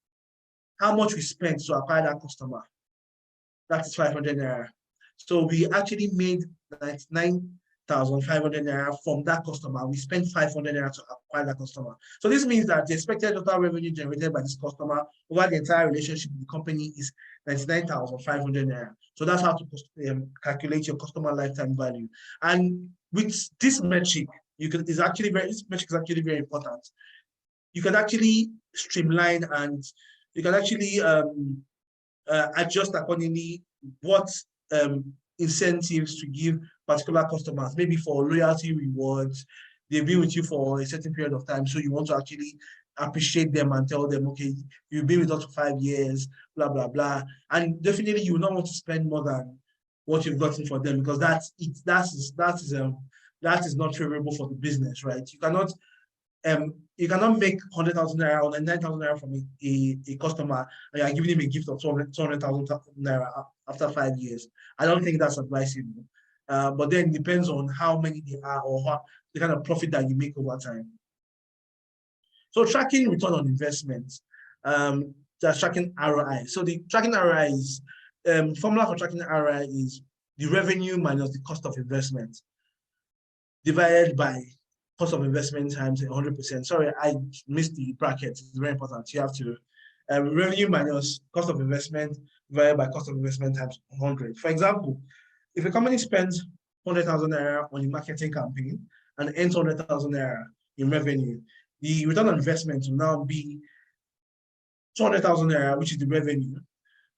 how much we spent to acquire that customer. That is 500 naira. So we actually made 99,500 naira from that customer. We spent 500 naira to acquire that customer. So this means that the expected total revenue generated by this customer over the entire relationship with the company is 99,500 naira. So that's how to calculate your customer lifetime value. And with this metric, this metric is actually very important. You can actually streamline and you can actually adjust accordingly what incentives to give particular customers, maybe for loyalty rewards. They've been with you for a certain period of time, so you want to actually appreciate them and tell them, okay, you've been with us for 5 years, blah, blah, blah. And definitely you will not want to spend more than what you've gotten for them, because that is not favorable for the business, right? You cannot make 100,000 naira or 99,000 naira from a customer and you're giving him a gift of 200,000 naira after 5 years. I don't think that's advisable. But then it depends on how many they are or the kind of profit that you make over time. So tracking return on investment, just tracking ROI. So the tracking ROI is, formula for tracking ROI is the revenue minus the cost of investment divided by cost of investment times 100%. Sorry, I missed the bracket. It's very important. You have to revenue minus cost of investment divided by cost of investment times 100. For example, if a company spends 100,000 naira on a marketing campaign and earns 100,000 naira in revenue, the return on investment will now be 200,000 naira, which is the revenue,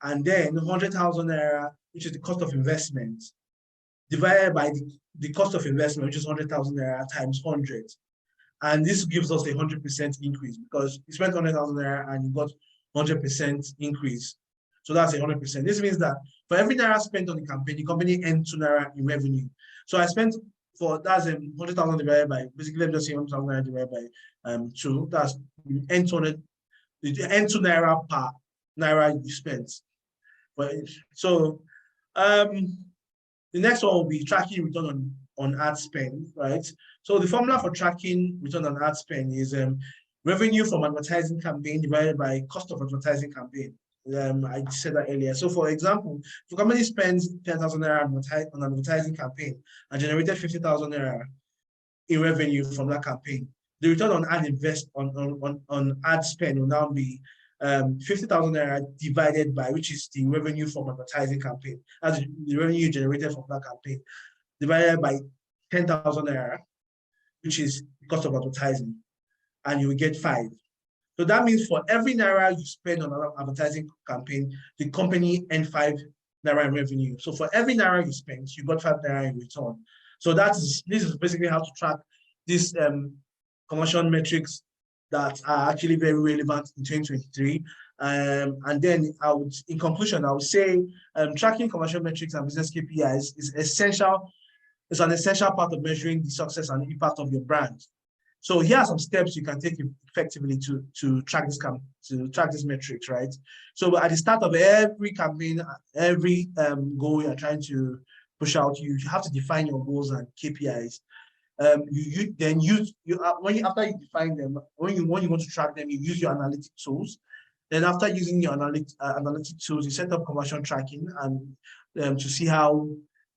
and then 100,000 naira, which is the cost of investment, divided by the cost of investment, which is 100,000 naira times 100. And this gives us a 100% increase because you spent 100,000 naira and you got 100% increase. So that's 100%. This means that for every naira spent on the campaign, the company earned 2 naira in revenue. So I spent that's 100,000 divided by, basically, let me just say 100,000 naira divided by 2. That's earned 200, you earn 2 naira per naira you spent. But so the next one will be tracking return on ad spend, right? So the formula for tracking return on ad spend is revenue from advertising campaign divided by cost of advertising campaign. I said that earlier. So for example, if a company spends 10,000 naira on advertising campaign and generated 50,000 naira in revenue from that campaign, the return on ad on ad spend will now be 50,000 naira divided by, which is the revenue from advertising campaign, as the revenue generated from that campaign, divided by 10,000 naira, which is the cost of advertising, and you will get 5. So that means for every naira you spend on an advertising campaign, the company earned 5 naira in revenue. So for every naira you spend, you got 5 naira in return. So this is basically how to track these commercial metrics that are actually very relevant in 2023. And then in conclusion, I would say tracking commercial metrics and business KPIs is essential. It's an essential part of measuring the success and impact of your brand. So here are some steps you can take effectively to track this metrics, right? So at the start of every campaign, every goal you're trying to push out, you have to define your goals and KPIs. After you define them, when you want to track them, you use your analytic tools. Then after using your analytic tools, you set up conversion tracking and to see how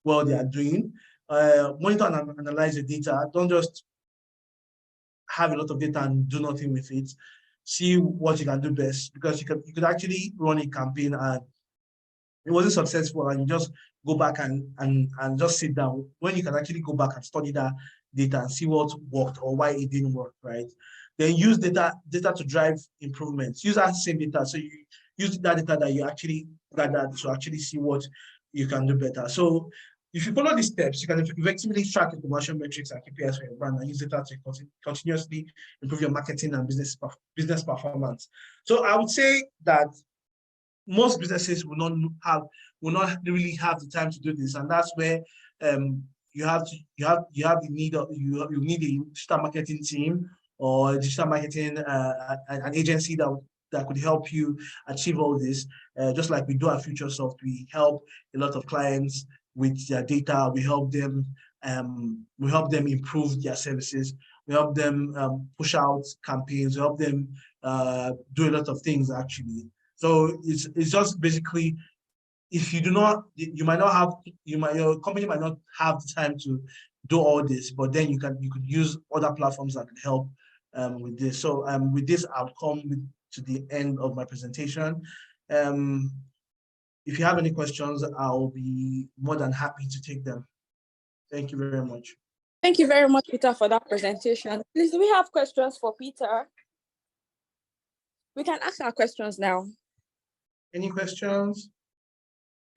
well they are doing. Monitor and analyze the data. Don't just have a lot of data and do nothing with it. See what you can do best, because you could actually run a campaign and it wasn't successful and you just go back and just sit down, when you can actually go back and study that data and see what worked or why it didn't work, right? Then use data to drive improvements. Use that same data. So you use that data that you actually gathered to actually see what you can do better. So if you follow these steps, you can effectively track your commercial metrics and KPIs for your brand and use data to continuously improve your marketing and business performance. So I would say that most businesses will not really have the time to do this, and that's where you need a digital marketing team or a digital marketing an agency that could help you achieve all this. Just like we do at Futuresoft, we help a lot of clients with their data. We help them improve their services. We help them push out campaigns. We help them do a lot of things actually. So it's just basically, if you do not, your company might not have the time to do all this, but then you could use other platforms that can help with this. So with this, I'll come to the end of my presentation. If you have any questions, I'll be more than happy to take them. Thank you very much. Thank you very much, Peter, for that presentation. Please, do we have questions for Peter? We can ask our questions now. Any questions?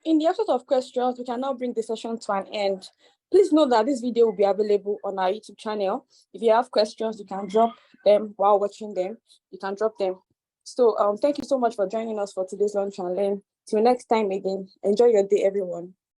In the absence of questions, we can now bring the session to an end. Please note that this video will be available on our YouTube channel. If you have questions, you can drop them while watching them. You can drop them. So thank you so much for joining us for today's Lunch and Learn. Till next time again, enjoy your day, everyone.